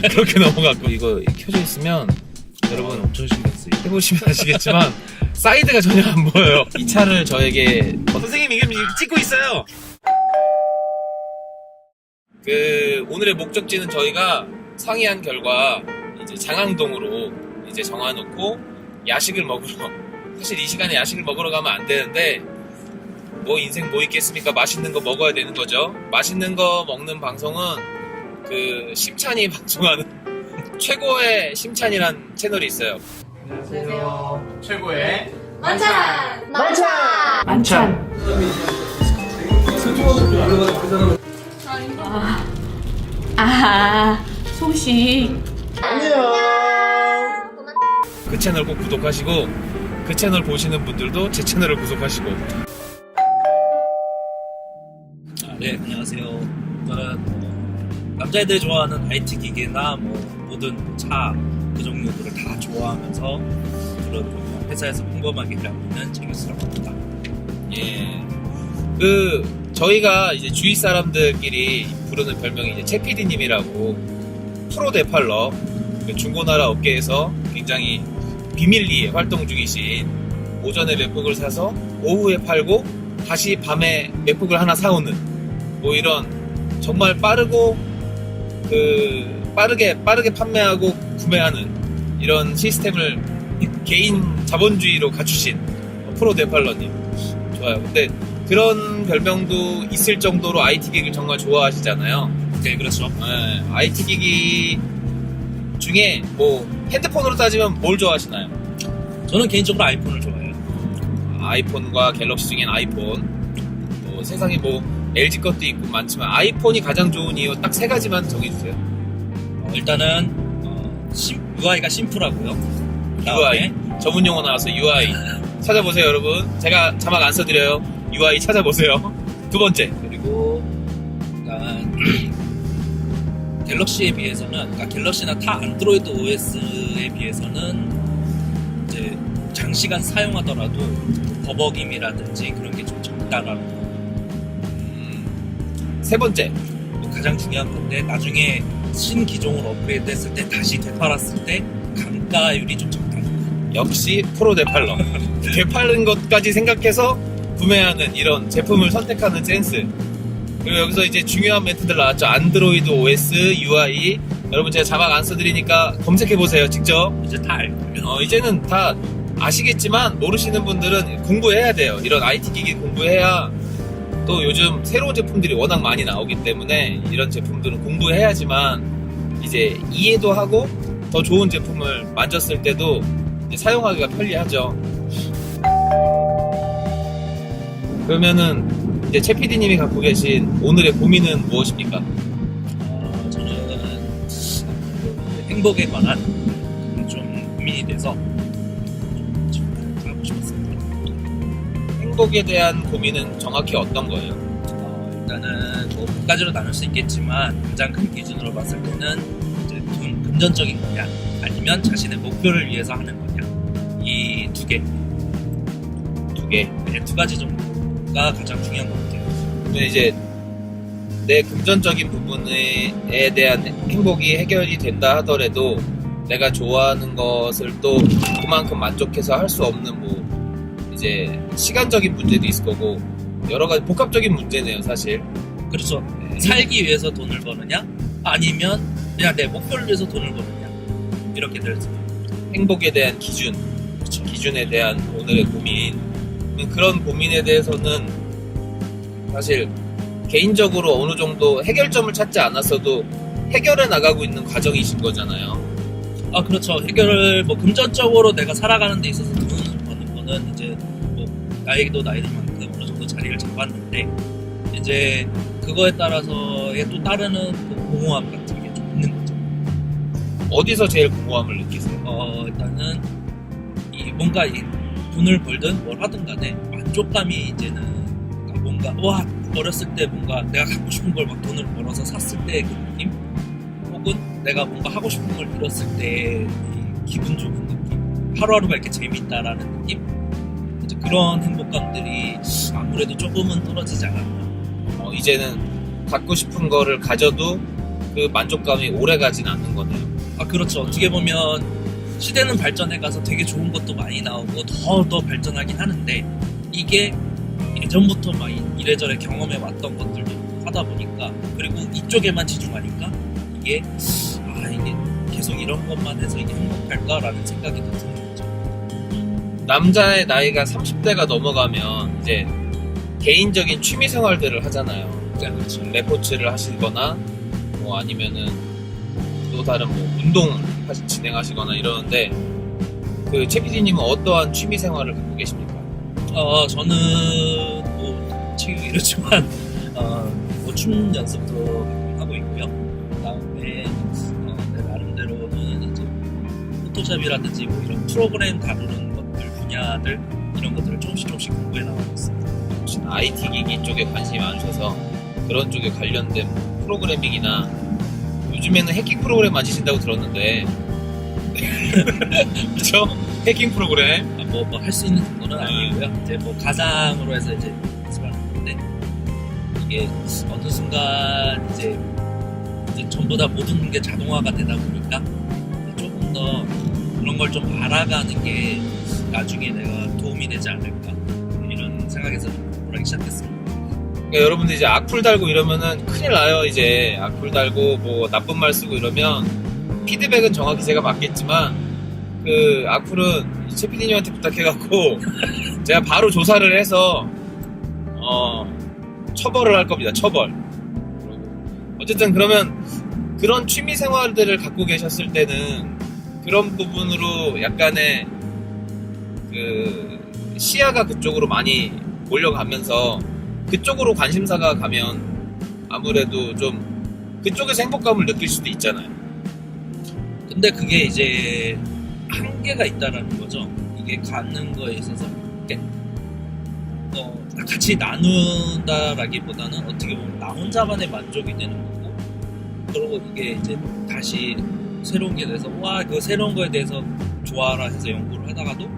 그렇게 넘어갔고 이거 켜져 있으면 여러분 엄청 신경 쓰이. 해보시면 아시겠지만 사이드가 전혀 안 보여요. 이 차를 저에게 선생님이 지금 찍고 있어요. 오늘의 목적지는 저희가 상의한 결과 이제 장항동으로 이제 정해놓고 야식을 먹으러, 사실 이 시간에 야식을 먹으러 가면 안 되는데 뭐 인생 뭐 있겠습니까? 맛있는 거 먹어야 되는 거죠. 맛있는 거 먹는 방송은 심찬이 방송하는 최고의 심찬이란 채널이 있어요. 안녕하세요. 최고의 만찬! 만찬. 소식. 그 채널 꼭 구독하시고 그 채널 보시는 분들도 제 채널을 구독하시고. 네, 안녕하세요. 저는 남자애들이 좋아하는 IT 기계나 모든 차 그 종류들을 다 좋아하면서 그런 회사에서 평범하게 일하고 있는 제규스라고 합니다. 예. 저희가 이제 주위 사람들끼리 부르는 별명이 이제 채피디님이라고 프로 대팔러, 중고나라 업계에서 굉장히 비밀리에 활동 중이신, 오전에 맥북을 사서 오후에 팔고 다시 밤에 맥북을 하나 사오는 뭐 이런 정말 빠르고 빠르게 판매하고 구매하는 이런 시스템을 개인 자본주의로 갖추신 프로 대팔러님. 좋아요. 근데 그런 별명도 있을 정도로 IT 기기를 정말 좋아하시잖아요. 네, 그렇죠. 네, IT 기기 중에 뭐 핸드폰으로 따지면 뭘 좋아하시나요? 저는 개인적으로 아이폰을 좋아해요. 아이폰과 갤럭시 중엔 아이폰. 세상에 뭐 LG 것도 있고 많지만 아이폰이 가장 좋은 이유 딱 세 가지만 정해주세요. 일단은 UI가 심플하고요. UI 전문 용어 나와서 UI 찾아보세요, 여러분. 제가 자막 안 써드려요. UI 찾아보세요. 두 번째, 그리고 일단 갤럭시에 비해서는, 그러니까 갤럭시나 타 안드로이드 OS에 비해서는 이제 장시간 사용하더라도 버벅임이라든지 그런 게 좀 적다라는 거. 세 번째, 가장 중요한 건데, 나중에 신기종으로 업그레이드 했을 때 다시 되팔았을 때 감가율이 좀 적다는 거. 역시 프로 대팔러. 되파는 것까지 생각해서 구매하는 이런 제품을 선택하는 센스. 그리고 여기서 이제 중요한 멘트들 나왔죠. 안드로이드 OS, UI. 여러분 제가 자막 안 써드리니까 검색해보세요, 직접. 이제 다 알고요. 이제는 다 아시겠지만 모르시는 분들은 공부해야 돼요. 이런 IT 기기 공부해야, 또 요즘 새로운 제품들이 워낙 많이 나오기 때문에 이런 제품들은 공부해야지만 이제 이해도 하고 더 좋은 제품을 만졌을 때도 이제 사용하기가 편리하죠. 그러면은 이제 최 PD님이 갖고 계신 오늘의 고민은 무엇입니까? 저는 행복에 관한 좀 고민이 돼서 좀 하고 싶었습니다. 행복에 대한 고민은 정확히 어떤 거예요? 일단은 뭐 몇 가지로 나눌 수 있겠지만 가장 큰 기준으로 봤을 때는 이제 금전적인 거냐, 아니면 자신의 목표를 위해서 하는 거냐, 이 두 개. 네, 두 가지 정도가 가장 중요한 것 같아요. 근데 이제 내 금전적인 부분에 대한 행복이 해결이 된다 하더라도 내가 좋아하는 것을 또 그만큼 만족해서 할 수 없는 뭐 이제 시간적인 문제도 있을 거고 여러 가지 복합적인 문제네요, 사실. 그렇죠. 살기 위해서 돈을 버느냐, 아니면 그냥 내 목표를 위해서 돈을 버느냐, 이렇게 될 수 있어요. 행복에 대한 기준, 그렇죠. 기준에 대한 오늘의 고민. 그런 고민에 대해서는 사실 개인적으로 어느 정도 해결점을 찾지 않았어도 해결해 나가고 있는 과정이신 거잖아요. 그렇죠. 해결을 금전적으로 내가 살아가는 데 있어서 돈을 버는 거는 이제 뭐 나이도 나이들 만큼 어느 정도 자리를 잡았는데, 이제 그거에 따라서의 또 따르는 그 공허함 같은 게 좀 있는 거죠. 어디서 제일 공허함을 느끼세요? 일단은 뭔가 돈을 벌든 뭘 하든 간에 만족감이 이제는, 뭔가 어렸을 때 뭔가 내가 갖고 싶은 걸 막 돈을 벌어서 샀을 때 그 느낌, 혹은 내가 뭔가 하고 싶은 걸 이뤘을 때 기분 좋은 느낌, 하루하루가 이렇게 재밌다라는 느낌, 이제 그런 행복감들이 아무래도 조금은 떨어지지 않았나. 이제는 갖고 싶은 거를 가져도 그 만족감이 오래 가진 않는 거네요. 아 그렇죠. 어떻게 보면 시대는 발전해가서 되게 좋은 것도 많이 나오고 더 발전하긴 하는데 이게 예전부터 막 이래저래 경험해 왔던 것들도 하다 보니까 그리고 이쪽에만 치중하니까 이게 계속 이런 것만 해서 이게 행복할까라는 생각이 더 드는 거죠. 남자의 나이가 30대가 넘어가면 이제 개인적인 취미 생활들을 하잖아요. 그렇죠. 레포츠를 하시거나 뭐 아니면은 또 다른 뭐 운동을 진행하시거나 이러는데 그 최PD님은 어떠한 취미 생활을 갖고 계십니까? 저는 뭐 지금 이렇지만 뭐 춤 연습도 가끔 하고 있고요. 그다음에 내 나름대로는 이제 포토샵이라든지 뭐 이런 프로그램 다루는 것들 분야들 이런 것들을 조금씩 공부해 나가고 있습니다. IT 기기 쪽에 관심이 많으셔서 그런 쪽에 관련된 프로그래밍이나 요즘에는 해킹 프로그램 만지신다고 들었는데 그렇죠? 해킹 프로그램 뭐 할 수 있는 정도는 아니고요. 이제 뭐 가상으로 해서 이제 연습하는 건데 이게 어느 순간 이제 전부 다 모든 게 자동화가 되다 보니까 조금 더 그런 걸 좀 알아가는 게 나중에 내가 도움이 되지 않을까 이런 생각에서 좀 공부를 하기 시작했습니다. 그러니까 여러분들 이제 악플 달고 이러면은 큰일 나요. 이제 악플 달고 뭐 나쁜 말 쓰고 이러면 피드백은 정확히 제가 맞겠지만 그 악플은 최PD님한테 부탁해갖고 제가 바로 조사를 해서 처벌을 할 겁니다. 처벌. 어쨌든 그러면 그런 취미 생활들을 갖고 계셨을 때는 그런 부분으로 약간의 그 시야가 그쪽으로 많이 몰려가면서 그쪽으로 관심사가 가면 아무래도 좀 그쪽에서 행복감을 느낄 수도 있잖아요. 근데 그게 이제 한계가 있다라는 거죠. 이게 갖는 거에 있어서 같이 나눈다라기보다는 어떻게 보면 나 혼자만의 만족이 되는 거고, 그리고 이게 이제 다시 새로운 게 돼서 그 새로운 거에 대해서 좋아라 해서 연구를 하다가도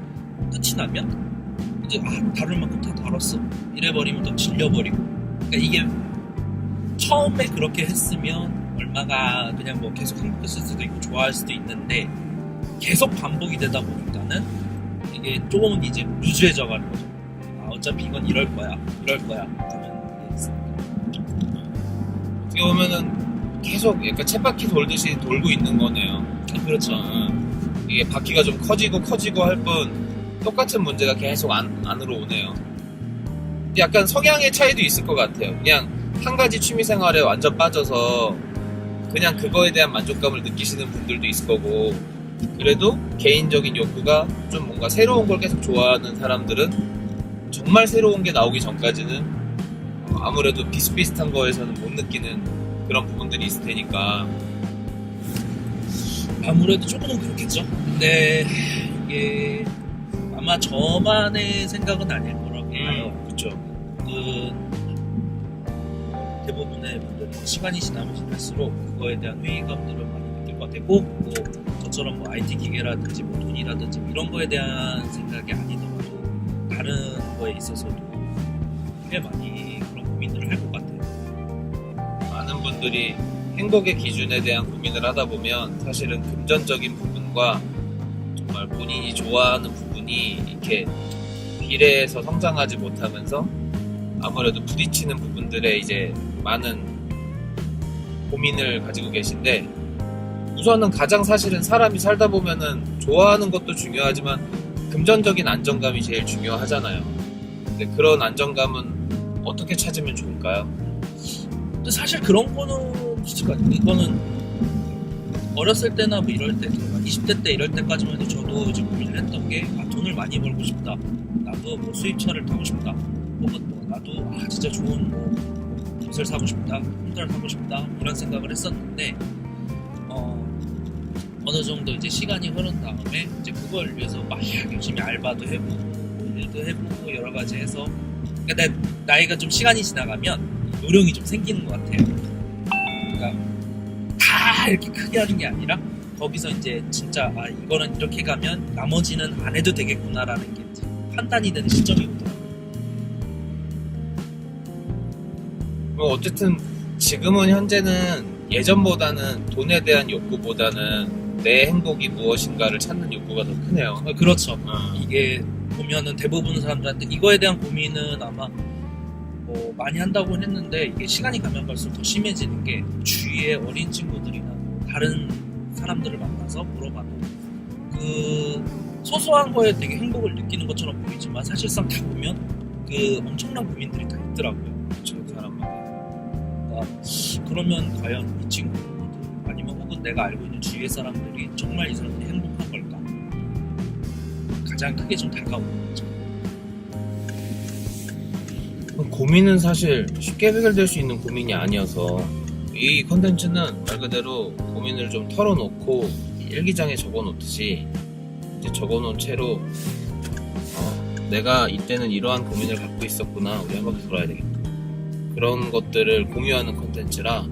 끝이 나면 이제 다룰 만큼 다 다뤘어 이래버리면 또 질려버리고. 그러니까 이게 처음에 그렇게 했으면 얼마가 그냥 뭐 계속 행복했을 수도 있고 좋아할 수도 있는데 계속 반복이 되다 보니까는 이게 조금은 이제 루즈해져 가는 거죠. 어차피 이건 이럴 거야 하면 어떻게 보면은 계속 약간 쳇바퀴 돌듯이 돌고 있는 거네요. 그렇죠. 이게 바퀴가 좀 커지고 할 뿐 똑같은 문제가 계속 안으로 오네요. 약간 성향의 차이도 있을 것 같아요. 그냥 한 가지 취미 생활에 완전 빠져서 그냥 그거에 대한 만족감을 느끼시는 분들도 있을 거고, 그래도 개인적인 욕구가 좀 뭔가 새로운 걸 계속 좋아하는 사람들은 정말 새로운 게 나오기 전까지는 아무래도 비슷비슷한 거에서는 못 느끼는 그런 부분들이 있을 테니까 아무래도 조금은 그렇겠죠. 근데 이게 아마 저만의 생각은 아닐 거라고 봐요. 그렇죠. 대부분의 분들이 시간이 지나면 지날수록 그거에 대한 회의감들을 많이 느낄 것 같고, 뭐 저처럼 뭐 IT 기계라든지 뭐 돈이라든지 이런 거에 대한 생각이 아니더라도 다른 거에 있어서도 꽤 많이 그런 고민들을 할 것 같아요. 많은 분들이 행복의 기준에 대한 고민을 하다 보면 사실은 금전적인 부분과 정말 본인이 좋아하는 부분이 이렇게 비례해서 성장하지 못하면서 아무래도 부딪히는 부분들에 이제 많은 고민을 가지고 계신데, 우선은 가장 사실은 사람이 살다 보면은 좋아하는 것도 중요하지만 금전적인 안정감이 제일 중요하잖아요. 근데 그런 안정감은 어떻게 찾으면 좋을까요? 근데 사실 그런 거는 솔직히 이거는 어렸을 때나 뭐 이럴 때 20대 때 이럴 때까지만 해도 저도 이제 고민을 했던 게 돈을 많이 벌고 싶다, 나도 뭐 수입차를 타고 싶다, 혹은 뭐 나도 진짜 좋은 뭐 옷을 사고 싶다, 컴퓨터를 사고 싶다 이런 생각을 했었는데 어느 정도 이제 시간이 흐른 다음에 이제 그걸 위해서 막 열심히 알바도 해보고 뭐 일도 해보고 여러 가지 해서, 그러니까 나이가 좀 시간이 지나가면 요령이 좀 생기는 것 같아요. 그러니까 다 이렇게 크게 하는 게 아니라 거기서 이제 진짜 이거는 이렇게 가면 나머지는 안 해도 되겠구나라는 게 이제 판단이 되는 시점이 오더라고요. 어쨌든 지금은 현재는 예전보다는 돈에 대한 욕구보다는 내 행복이 무엇인가를 찾는 욕구가 더 크네요. 그렇죠. 어. 이게 보면은 대부분 사람들한테 이거에 대한 고민은 아마 뭐 많이 한다고 했는데 이게 시간이 가면 갈수록 더 심해지는 게 주위의 어린 친구들이나 다른 사람들을 만나서 물어봐도 그 소소한 거에 되게 행복을 느끼는 것처럼 보이지만 사실상 다 보면 그 엄청난 고민들이 다 있더라고요. 저 사람마다. 그러면 과연 이 친구들 아니면 혹은 내가 알고 있는 주위의 사람들이 정말 이 사람들이 행복한 걸까? 가장 크게 좀 다가오는 거죠. 고민은 사실 쉽게 해결될 수 있는 고민이 아니어서 이 컨텐츠는 말 그대로 고민을 좀 털어놓고 일기장에 적어놓듯이 이제 적어놓은 채로 내가 이때는 이러한 고민을 갖고 있었구나, 우리 한 바퀴 돌아야 되겠다, 그런 것들을 공유하는 컨텐츠라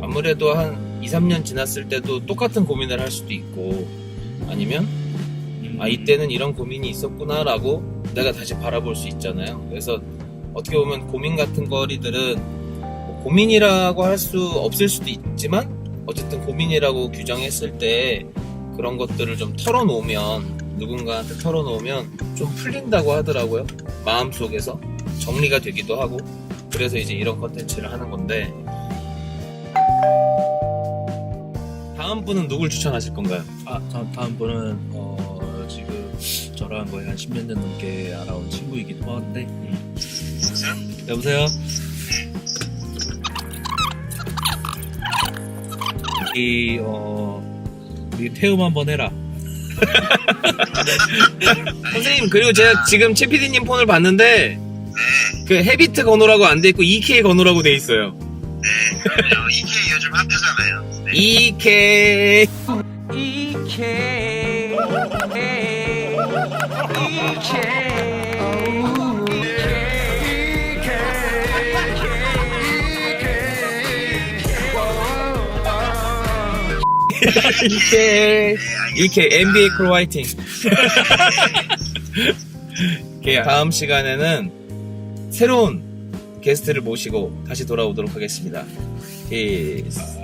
아무래도 한 2, 3년 지났을 때도 똑같은 고민을 할 수도 있고 아니면 이때는 이런 고민이 있었구나 라고 내가 다시 바라볼 수 있잖아요. 그래서 어떻게 보면 고민 같은 거리들은 뭐 고민이라고 할 수 없을 수도 있지만 어쨌든 고민이라고 규정했을 때 그런 것들을 좀 털어놓으면, 누군가한테 털어놓으면 좀 풀린다고 하더라고요. 마음속에서 정리가 되기도 하고. 그래서 이제 이런 컨텐츠를 하는 건데, 다음 분은 누굴 추천하실 건가요? 다음 분은 지금 저랑 거의 한 10년 된 넘게 알아온 친구이기도 한데. 여보세요? 우리 태움 한번 해라. 선생님, 그리고 제가 지금 최 PD님 폰을 봤는데 그 헤비트 건호라고 안 돼 있고 EK 건호라고 돼 있어요. EK 요즘 핫하잖아요. EK EK NBA 크로 화이팅. 다음 시간에는 새로운 게스트를 모시고 다시 돌아오도록 하겠습니다. Peace.